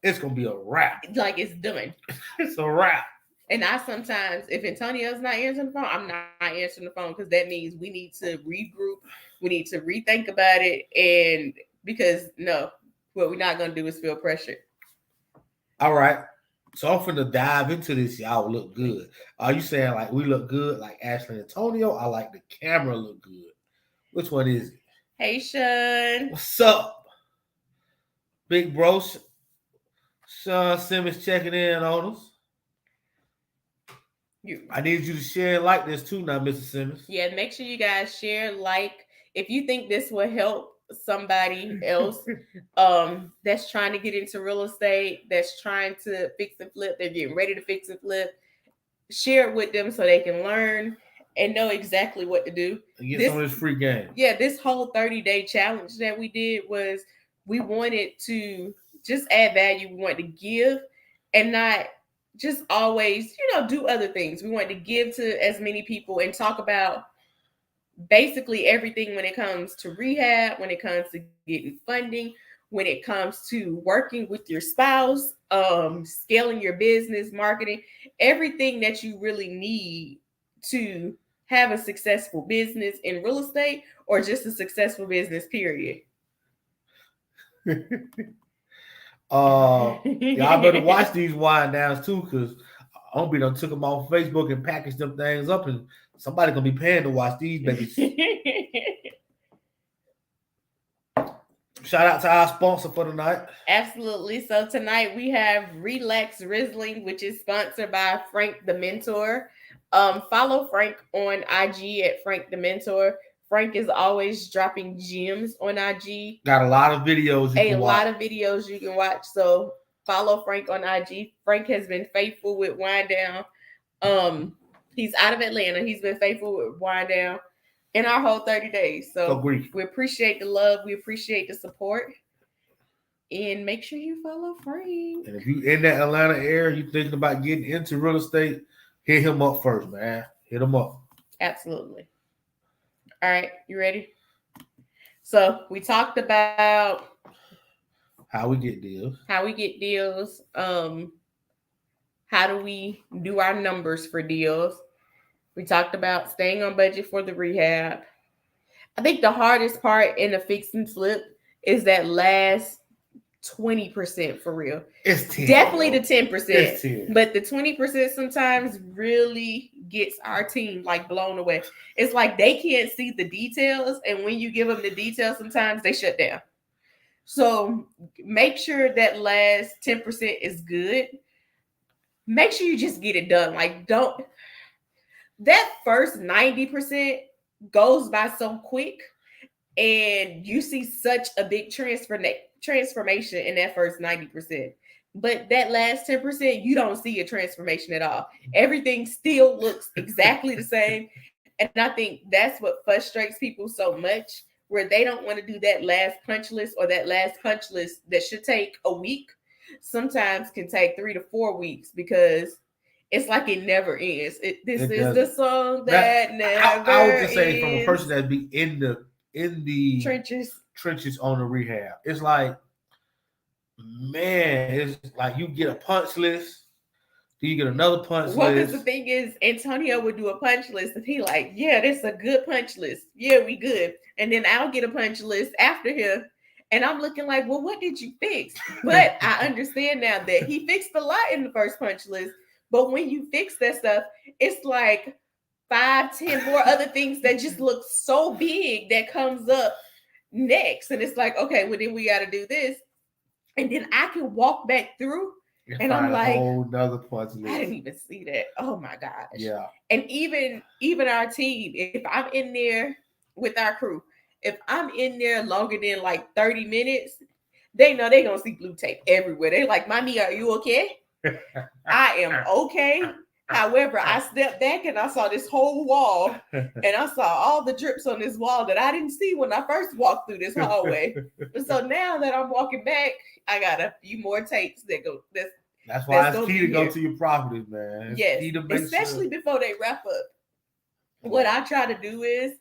[SPEAKER 2] it's gonna be a wrap.
[SPEAKER 3] Like it's done.
[SPEAKER 2] It's a wrap.
[SPEAKER 3] And I sometimes, if Antonio's not answering the phone, I'm not answering the phone because that means we need to regroup. We need to rethink about it. And because what we're not gonna do is feel pressured.
[SPEAKER 2] All right. So I'm finna dive into this. Y'all look good. Are you saying like we look good like Ashley and Antonio? I like the camera look good. Which one is it?
[SPEAKER 3] Hey, Sean.
[SPEAKER 2] What's up? Big bro. Sean Simmons checking in on us. I need you to share and like this too now, Mr. Simmons.
[SPEAKER 3] Yeah, make sure you guys share, like. If you think this will help somebody else that's trying to get into real estate, that's trying to fix and flip, they're getting ready to fix and flip, share it with them so they can learn and know exactly what to do.
[SPEAKER 2] And get some of this free game.
[SPEAKER 3] Yeah, this whole 30-day challenge that we did was we wanted to just add value. We wanted to give and not just always, do other things. We wanted to give to as many people and talk about basically everything when it comes to rehab, when it comes to getting funding, when it comes to working with your spouse, scaling your business, marketing, everything that you really need to have a successful business in real estate or just a successful business, period.
[SPEAKER 2] Y'all better watch these wind downs too, because Homie done took them off Facebook and packaged them things up, and somebody gonna be paying to watch these babies. Shout out to our sponsor for tonight.
[SPEAKER 3] Absolutely. So tonight we have Relax Rizzling, which is sponsored by Frank the Mentor. Follow Frank on IG at Frank the Mentor. Frank is always dropping gems on IG.
[SPEAKER 2] Got a lot of videos
[SPEAKER 3] you can watch. So follow Frank on IG. Frank has been faithful with Wind Down. He's out of Atlanta. He's been faithful with Wind Down in our whole 30 days. So we appreciate the love. We appreciate the support. And make sure you follow Frank.
[SPEAKER 2] And if you in that Atlanta area, you thinking about getting into real estate, hit him up first, man. Hit him up.
[SPEAKER 3] Absolutely. All right, you ready? So we talked about
[SPEAKER 2] how we get deals.
[SPEAKER 3] How do we do our numbers for deals? We talked about staying on budget for the rehab. I think the hardest part in the fix and flip is that last 20% for real.
[SPEAKER 2] It's 10.
[SPEAKER 3] Definitely the 10%.
[SPEAKER 2] It's 10.
[SPEAKER 3] But the 20% sometimes really gets our team like blown away. It's like they can't see the details. And when you give them the details, sometimes they shut down. So make sure that last 10% is good. Make sure you just get it done. Like that first 90% goes by so quick. And you see such a big transformation in that first 90%. But that last 10%, you don't see a transformation at all. Everything still looks exactly the same. And I think that's what frustrates people so much where they don't want to do that last punch list, or that last punch list that should take a week, sometimes can take 3 to 4 weeks, because it's like it never ends. This
[SPEAKER 2] It
[SPEAKER 3] is the
[SPEAKER 2] doesn't.
[SPEAKER 3] song
[SPEAKER 2] That
[SPEAKER 3] that never
[SPEAKER 2] I would just say from a person
[SPEAKER 3] ends.
[SPEAKER 2] that be in the
[SPEAKER 3] Trenches.
[SPEAKER 2] trenches on the rehab. It's like, man, it's like you get a punch list, then you get another punch
[SPEAKER 3] Well, because the
[SPEAKER 2] list.
[SPEAKER 3] thing is, Antonio would do a punch list, and he like, yeah, this is a good punch list. Yeah, we good. And then I'll get a punch list after him, and I'm looking like, well, what did you fix? But I understand now that he fixed a lot in the first punch list. But when you fix that stuff, it's like 5, 10 more other things that just look so big that comes up next. And it's like, okay, well, then we got to do this. And then I can walk back through, and I'm
[SPEAKER 2] Find a
[SPEAKER 3] like,
[SPEAKER 2] whole nother punch
[SPEAKER 3] I didn't
[SPEAKER 2] list.
[SPEAKER 3] even see that. Oh my gosh.
[SPEAKER 2] Yeah.
[SPEAKER 3] And even our team, if I'm in there with our crew, if I'm in there longer than like 30 minutes, they know they're gonna see blue tape everywhere. They're like, Mommy, are you okay? I am okay. However, I stepped back and I saw this whole wall, and I saw all the drips on this wall that I didn't see when I first walked through this hallway. And so now that I'm walking back, I got a few more tapes that go.
[SPEAKER 2] That's why
[SPEAKER 3] That's
[SPEAKER 2] it's
[SPEAKER 3] gonna
[SPEAKER 2] key
[SPEAKER 3] be
[SPEAKER 2] to go
[SPEAKER 3] here.
[SPEAKER 2] to your properties, man. It's
[SPEAKER 3] Yes,
[SPEAKER 2] key to make
[SPEAKER 3] especially
[SPEAKER 2] sure.
[SPEAKER 3] before they wrap up. What I try to do is,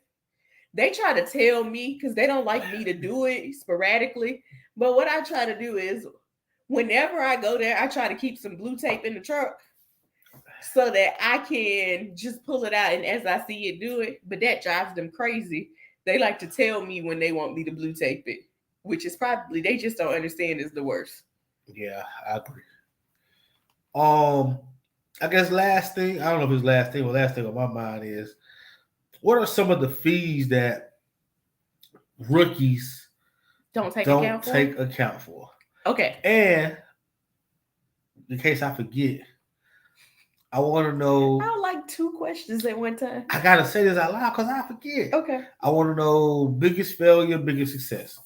[SPEAKER 3] they try to tell me, because they don't like me to do it sporadically. But what I try to do is, whenever I go there, I try to keep some blue tape in the truck so that I can just pull it out and as I see it do it. But that drives them crazy. They like to tell me when they want me to blue tape it, which is probably, they just don't understand, is the worst.
[SPEAKER 2] Yeah, I agree. I guess last thing, I don't know if it's last thing, but last thing on my mind is, what are some of the fees that rookies
[SPEAKER 3] Don't take
[SPEAKER 2] don't
[SPEAKER 3] account for.
[SPEAKER 2] take account for?
[SPEAKER 3] Okay.
[SPEAKER 2] And in case I forget, I want to
[SPEAKER 3] I
[SPEAKER 2] know.
[SPEAKER 3] don't like 2 questions at one time.
[SPEAKER 2] I gotta say this out loud because I forget.
[SPEAKER 3] Okay.
[SPEAKER 2] I want to know biggest failure, biggest success.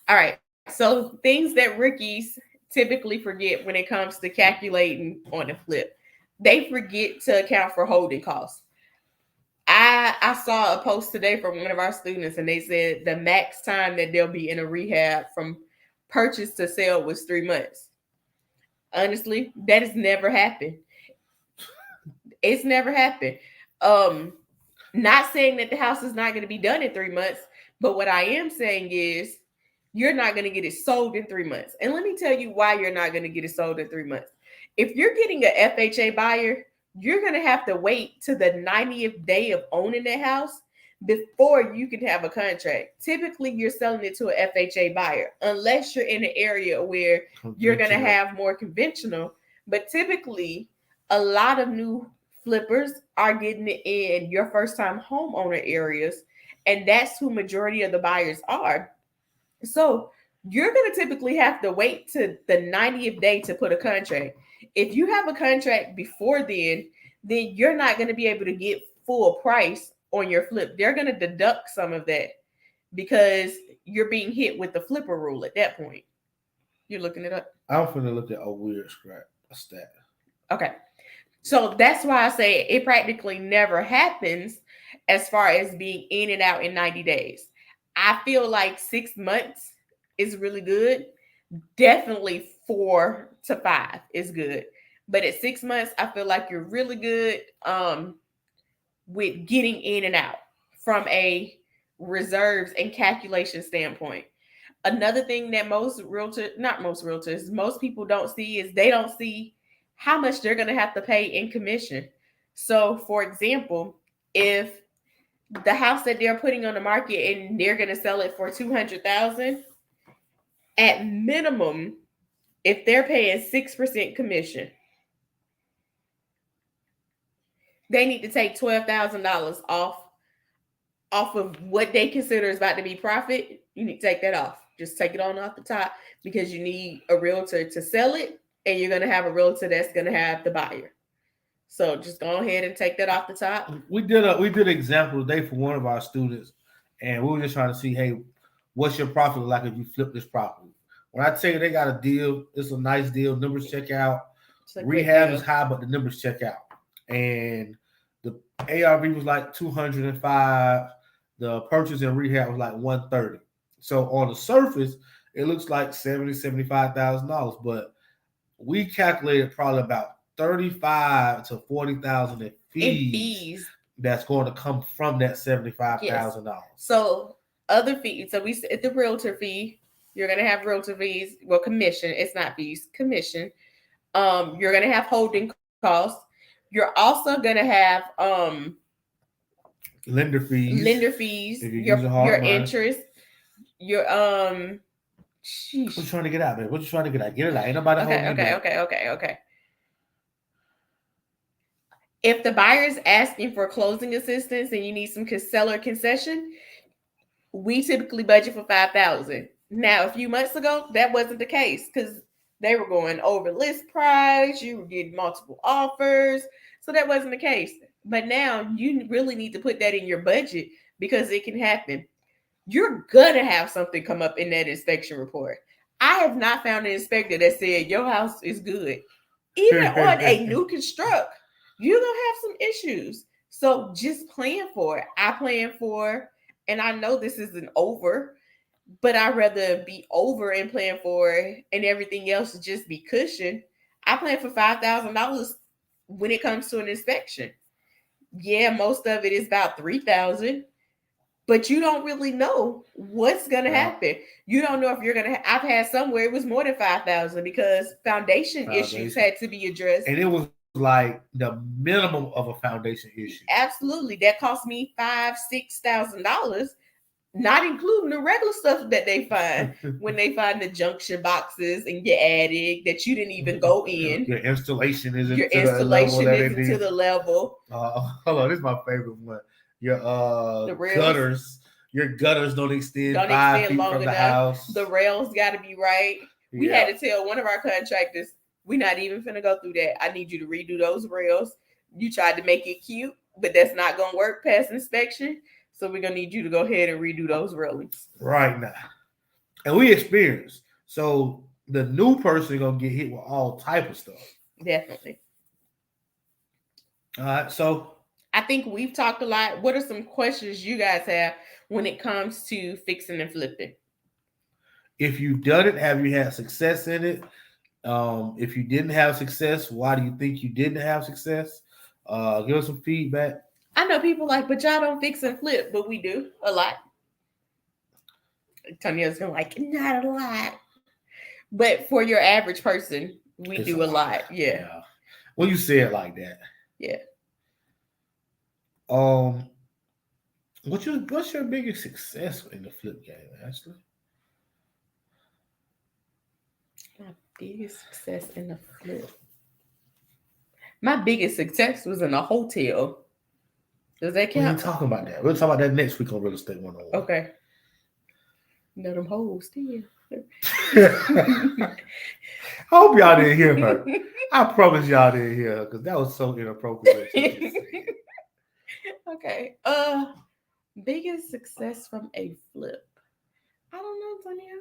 [SPEAKER 3] All right. So things that rookies typically forget when it comes to calculating on a flip, they forget to account for holding costs. I saw a post today from one of our students, and they said the max time that they'll be in a rehab from purchase to sale was 3 months. Honestly, that has never happened. It's never happened. Um, Not saying that the house is not going to be done in 3 months, but what I am saying is you're not going to get it sold in 3 months. And let me tell you why you're not going to get it sold in 3 months. If you're getting an FHA buyer, you're going to have to wait to the 90th day of owning that house before you can have a contract. Typically, you're selling it to an FHA buyer, unless you're in an area where you're going to have more conventional. But typically, a lot of new flippers are getting it in your first time homeowner areas, and that's who majority of the buyers are. So you're going to typically have to wait to the 90th day to put a contract. If you have a contract before then you're not going to be able to get full price on your flip. They're going to deduct some of that because you're being hit with the flipper rule at that point. You're looking it up.
[SPEAKER 2] I'm finna look at a weird stat.
[SPEAKER 3] Okay. So that's why I say it practically never happens as far as being in and out in 90 days. I feel like 6 months is really good. Definitely 4 to 5 is good. But at 6 months, I feel like you're really good with getting in and out from a reserves and calculation standpoint. Another thing that most people don't see is they don't see how much they're going to have to pay in commission. So, for example, if the house that they're putting on the market and they're going to sell it for 200,000, at minimum, if they're paying 6% commission, they need to take $12,000 off of what they consider is about to be profit. You need to take that off. Just take it on off the top, because you need a realtor to sell it, and you're going to have a realtor that's going to have the buyer. So just go ahead and take that off the top.
[SPEAKER 2] We did an example today for one of our students, and we were just trying to see, hey, what's your profit like if you flip this property? When I tell you they got a deal, it's a nice deal. Numbers check out. Rehab is high, but the numbers check out. And the ARV was like 205, The purchase and rehab was like 130. So on the surface, it looks like $75,000, but we calculated probably about 35 to 40,000 in fees that's going to come from that $75,000.
[SPEAKER 3] So other fees. So we said the realtor fee. You're gonna have realtor fees. Well, commission. It's not fees. Commission. You're gonna have holding costs. You're also gonna have
[SPEAKER 2] lender fees.
[SPEAKER 3] Your interest. Your
[SPEAKER 2] Sheesh. What you trying to get out, man? What you trying to get out? Get it out. Ain't nobody holding you back.
[SPEAKER 3] Okay. If the buyer is asking for closing assistance and you need some seller concession, we typically budget for $5,000. Now, a few months ago, that wasn't the case because they were going over list price. You were getting multiple offers, so that wasn't the case. But now you really need to put that in your budget because it can happen. You're gonna have something come up in that inspection report. I have not found an inspector that said your house is good. Even on a new construct, you're gonna have some issues. So just plan for it. I plan for, and I know this isn't over, but I'd rather be over and plan for it and everything else just be cushioned. I plan for $5,000 when it comes to an inspection. Yeah, most of it is about $3,000. But you don't really know what's going to happen. You don't know if you're going to. I've had somewhere it was more than $5,000 because foundation issues had to be addressed,
[SPEAKER 2] and it was like the minimum of a foundation issue.
[SPEAKER 3] Absolutely, that cost me $5,000-$6,000, not including the regular stuff that they find when they find the junction boxes in your attic that you didn't even go in.
[SPEAKER 2] Your installation isn't to
[SPEAKER 3] the level.
[SPEAKER 2] Hold on, this is my favorite one. Your gutters. Your gutters don't extend 5 feet from the house.
[SPEAKER 3] The rails got to be right. We had to tell one of our contractors, we're not even finna go through that. I need you to redo those rails. You tried to make it cute, but that's not gonna work past inspection. So we're gonna need you to go ahead and redo those railings
[SPEAKER 2] right now. And we experienced. So the new person gonna get hit with all type of stuff.
[SPEAKER 3] Definitely.
[SPEAKER 2] All right, so
[SPEAKER 3] I think we've talked a lot. What are some questions you guys have when it comes to fixing and flipping?
[SPEAKER 2] If you've done it, have you had success in it? If you didn't have success, why do you think you didn't have success? Give us some feedback.
[SPEAKER 3] I know people like, but y'all don't fix and flip, but we do a lot. Tanya's gonna like, not a lot. But for your average person, we do a lot. Yeah.
[SPEAKER 2] When you say it like that.
[SPEAKER 3] Yeah.
[SPEAKER 2] What's your biggest success in the flip game, Ashley?
[SPEAKER 3] My biggest success in the flip. My biggest success was in a hotel. Does that count?
[SPEAKER 2] We ain't talking about that. We'll talk about that next week on Real Estate 101.
[SPEAKER 3] Okay. No, them hoes still.
[SPEAKER 2] I hope y'all didn't hear her. I promise y'all didn't hear her because that was so inappropriate.
[SPEAKER 3] Okay. Biggest success from a flip. I don't know, Tanya.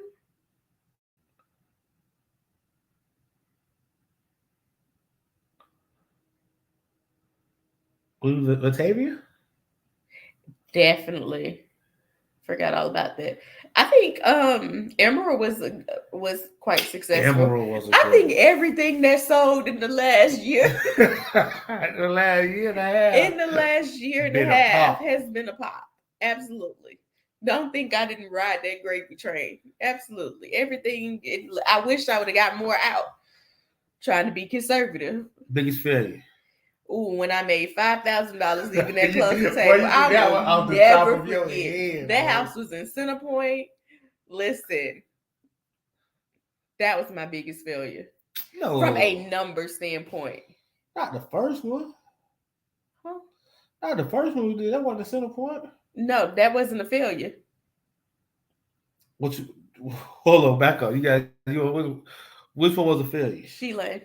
[SPEAKER 2] Latavia?
[SPEAKER 3] Definitely. Forgot all about that. I think Emerald was quite successful.
[SPEAKER 2] Emerald was
[SPEAKER 3] I think everything that sold in the last year.
[SPEAKER 2] the last year and a half.
[SPEAKER 3] In the last year and a half has been a pop. Absolutely. Don't think I didn't ride that gravy train. Absolutely. Everything. I wish I would have got more out. Trying to be conservative.
[SPEAKER 2] Biggest failure.
[SPEAKER 3] Ooh, when I made $5,000 leaving that closing table, I will never forget. That house was in Centerpoint. Listen, that was my biggest failure.
[SPEAKER 2] No,
[SPEAKER 3] from a number standpoint.
[SPEAKER 2] Not the first one.
[SPEAKER 3] Huh?
[SPEAKER 2] Not the first one we did. That wasn't the Centerpoint.
[SPEAKER 3] No, that wasn't a failure.
[SPEAKER 2] Hold on, back up. Which one was a failure?
[SPEAKER 3] Sheila.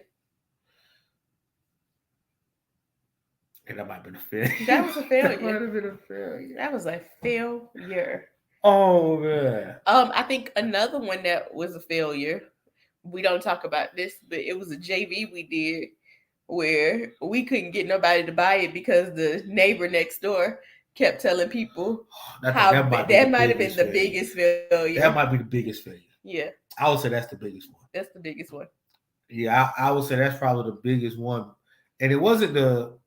[SPEAKER 2] And that might have been a failure.
[SPEAKER 3] That was a failure.
[SPEAKER 2] That might have been a failure.
[SPEAKER 3] That was a failure.
[SPEAKER 2] Oh man.
[SPEAKER 3] I think another one that was a failure. We don't talk about this, but it was a JV we did where we couldn't get nobody to buy it because the neighbor next door kept telling people
[SPEAKER 2] I think
[SPEAKER 3] how
[SPEAKER 2] that might be
[SPEAKER 3] that
[SPEAKER 2] the
[SPEAKER 3] might have been
[SPEAKER 2] biggest
[SPEAKER 3] the
[SPEAKER 2] failure.
[SPEAKER 3] biggest failure.
[SPEAKER 2] That might be the biggest failure.
[SPEAKER 3] Yeah,
[SPEAKER 2] I would say that's the biggest one.
[SPEAKER 3] that's the biggest one.
[SPEAKER 2] Yeah, I would say that's probably the biggest one. And it wasn't the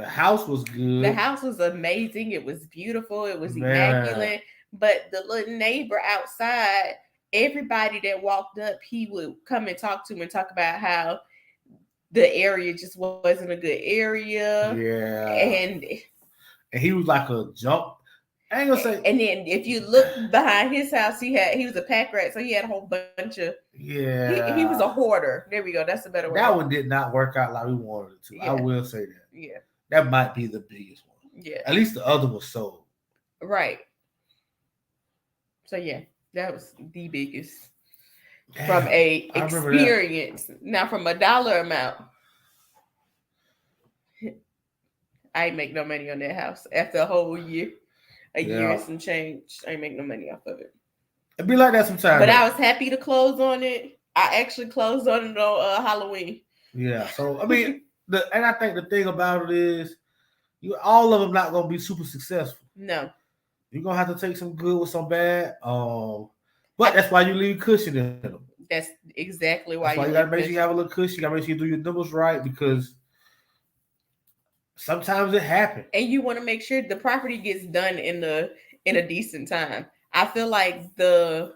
[SPEAKER 2] house was
[SPEAKER 3] The
[SPEAKER 2] good.
[SPEAKER 3] house was amazing. It was beautiful. It was
[SPEAKER 2] Man.
[SPEAKER 3] immaculate. But the little neighbor outside, everybody that walked up, he would come and talk to him and talk about how the area just wasn't a good area.
[SPEAKER 2] Yeah.
[SPEAKER 3] And
[SPEAKER 2] he was like a jump. I ain't gonna say.
[SPEAKER 3] and then if you look behind his house, he was a pack rat, so he had a whole bunch of he was a hoarder. There we go. That's a better word.
[SPEAKER 2] That one did not work out like we wanted it to.
[SPEAKER 3] Yeah.
[SPEAKER 2] I will say that.
[SPEAKER 3] Yeah.
[SPEAKER 2] That might be the biggest one.
[SPEAKER 3] Yeah.
[SPEAKER 2] At least the other was sold.
[SPEAKER 3] Right. So yeah, that was the biggest from a experience. Now from a dollar amount, I ain't make no money on that house after a whole year. Year and some change. I ain't make no money off of it.
[SPEAKER 2] It'd be like that sometimes.
[SPEAKER 3] But I was happy to close on it. I actually closed on it on Halloween.
[SPEAKER 2] Yeah. So I mean, and I think the thing about it is, all of them not gonna be super successful.
[SPEAKER 3] No.
[SPEAKER 2] You're gonna have to take some good with some bad. But that's why you leave cushion in them.
[SPEAKER 3] That's exactly why.
[SPEAKER 2] That's why you gotta make sure you have a little cushion. You gotta make sure you do your numbers right, because sometimes it happens.
[SPEAKER 3] And you want to make sure the property gets done in a decent time. I feel like the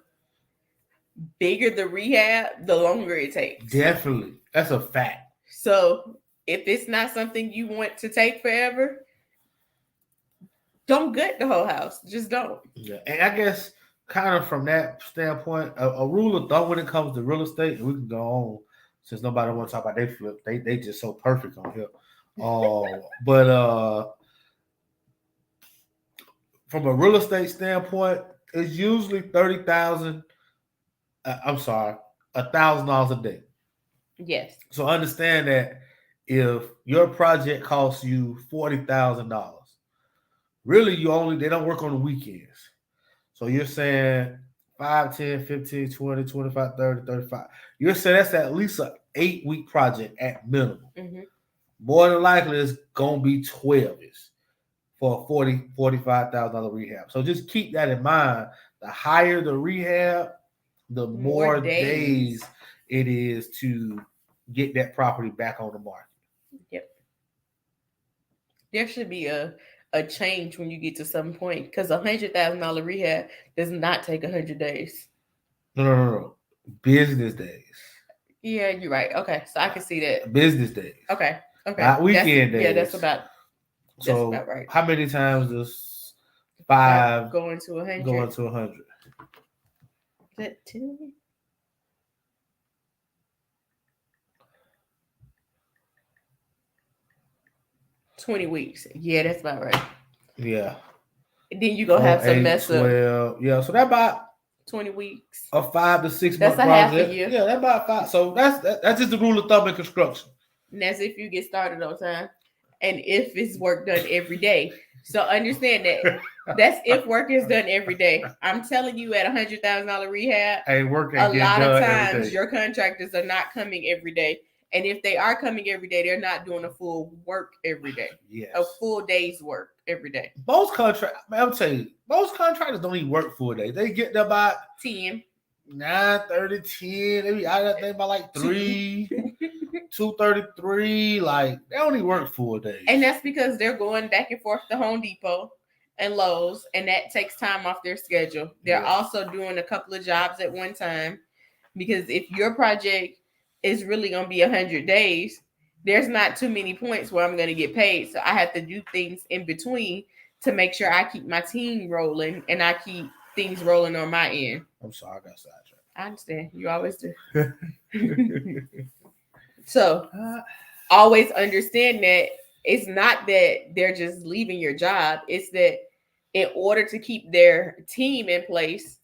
[SPEAKER 3] bigger the rehab, the longer it takes.
[SPEAKER 2] Definitely. That's a fact.
[SPEAKER 3] So if it's not something you want to take forever, don't gut the whole house. Just don't.
[SPEAKER 2] Yeah. And I guess kind of from that standpoint, a rule of thumb when it comes to real estate, and we can go on since nobody wants to talk about they flip. They just so perfect on here. But from a real estate standpoint, it's usually $30,000. I'm sorry, $1,000 a day.
[SPEAKER 3] Yes.
[SPEAKER 2] So understand that if your project costs you $40,000, really they don't work on the weekends. So you're saying 5, 10, 15, 20, 25, 30, 35. You're saying that's at least an 8-week project at minimum.
[SPEAKER 3] Mm-hmm.
[SPEAKER 2] More than likely, it's going to be 12 for a $45,000 rehab. So just keep that in mind. The higher the rehab, the more days it is to get that property back on the market.
[SPEAKER 3] Yep. There should be a change when you get to some point, because $100,000 rehab does not take 100 days.
[SPEAKER 2] No. Business days.
[SPEAKER 3] Yeah, you're right. Okay, so I can see that.
[SPEAKER 2] Business days.
[SPEAKER 3] Okay.
[SPEAKER 2] Not weekend days.
[SPEAKER 3] Yeah, that's about right.
[SPEAKER 2] How many times does 5
[SPEAKER 3] go into 100?
[SPEAKER 2] Go into 100.
[SPEAKER 3] Is that 2? $20 weeks. Yeah, that's about right.
[SPEAKER 2] Yeah.
[SPEAKER 3] And then you gonna have some
[SPEAKER 2] 8,
[SPEAKER 3] mess
[SPEAKER 2] 12.
[SPEAKER 3] up.
[SPEAKER 2] Yeah, so that about
[SPEAKER 3] 20 weeks.
[SPEAKER 2] A 5 to 6
[SPEAKER 3] that's
[SPEAKER 2] month
[SPEAKER 3] a
[SPEAKER 2] project.
[SPEAKER 3] Half a year.
[SPEAKER 2] Yeah, that's about 5. So that's just the rule of thumb in construction.
[SPEAKER 3] And that's if you get started on time, and if it's work done every day. So understand that that's if work is done every day. I'm telling you, at $100,000 rehab,
[SPEAKER 2] a
[SPEAKER 3] lot of times your contractors are not coming every day. And if they are coming every day, they're not doing a full work every day.
[SPEAKER 2] Yes.
[SPEAKER 3] A full day's work every day.
[SPEAKER 2] I'm telling you, most contractors don't even work full days. They get there by
[SPEAKER 3] 10.
[SPEAKER 2] 9:30, 10. They be out of that thing by like 3, 2:33. Like, they only work full days.
[SPEAKER 3] And that's because they're going back and forth to Home Depot and Lowe's, and that takes time off their schedule. They're also doing a couple of jobs at one time, because if your project is really going to be 100 days, there's not too many points where I'm going to get paid. So I have to do things in between to make sure I keep my team rolling and I keep things rolling on my end.
[SPEAKER 2] I'm sorry, I got sidetracked.
[SPEAKER 3] I understand. You always do. So always understand that it's not that they're just leaving your job. It's that in order to keep their team in place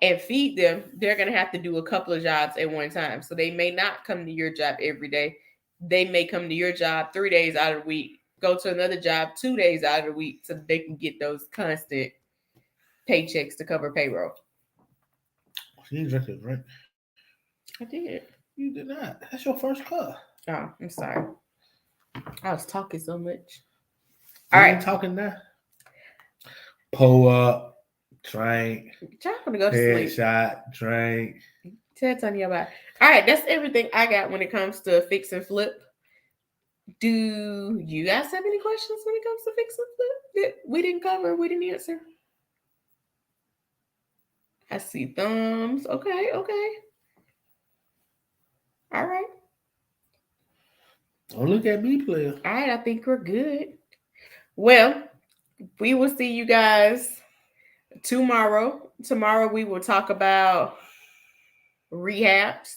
[SPEAKER 3] and feed them, they're going to have to do a couple of jobs at one time. So they may not come to your job every day. They may come to your job 3 days out of the week, go to another job 2 days out of the week, so that they can get those constant paychecks to cover payroll.
[SPEAKER 2] You didn't drink it, right?
[SPEAKER 3] I did.
[SPEAKER 2] You did not. That's your first cup.
[SPEAKER 3] Oh, I'm sorry. I was talking so much.
[SPEAKER 2] All right. Talking now? Pull up, drink,
[SPEAKER 3] Y'all gonna go to sleep.
[SPEAKER 2] headshot, drink.
[SPEAKER 3] Tell Tony about it. All right, that's everything I got when it comes to fix and flip. Do you guys have any questions when it comes to fix and flip that we didn't cover, we didn't answer? I see thumbs. Okay. All right.
[SPEAKER 2] Don't look at me, player.
[SPEAKER 3] All right, I think we're good. Well, we will see you guys tomorrow. Tomorrow we will talk about rehabs.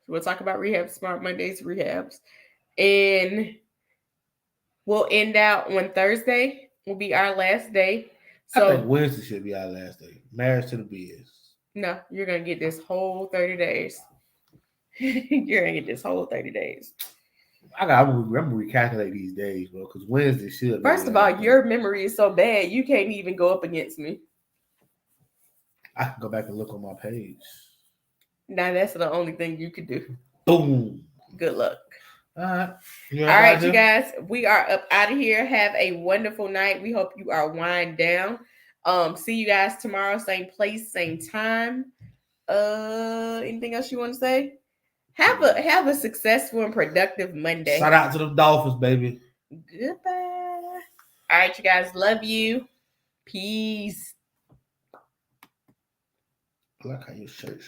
[SPEAKER 3] We'll talk about rehabs, Smart Mondays rehabs. And we'll end out on Thursday. Will be our last day.
[SPEAKER 2] I think
[SPEAKER 3] So
[SPEAKER 2] Wednesday should be our last day. Marriage to the biz.
[SPEAKER 3] no, you're gonna get this whole 30 days. You're gonna get this whole 30 days.
[SPEAKER 2] I'm gonna recalculate these days, bro, because Wednesday should be.
[SPEAKER 3] First of all, your memory is so bad you can't even go up against me.
[SPEAKER 2] I can go back and look on my page.
[SPEAKER 3] Now that's the only thing you could do.
[SPEAKER 2] Boom.
[SPEAKER 3] Good luck.
[SPEAKER 2] All right.
[SPEAKER 3] All right, you guys. We are up out of here. Have a wonderful night. We hope you are wind down. See you guys tomorrow, same place, same time. Anything else you want to say? Have a successful and productive Monday.
[SPEAKER 2] Shout out to the Dolphins, baby.
[SPEAKER 3] Goodbye. All right, you guys. Love you. Peace.
[SPEAKER 2] I like how your shirt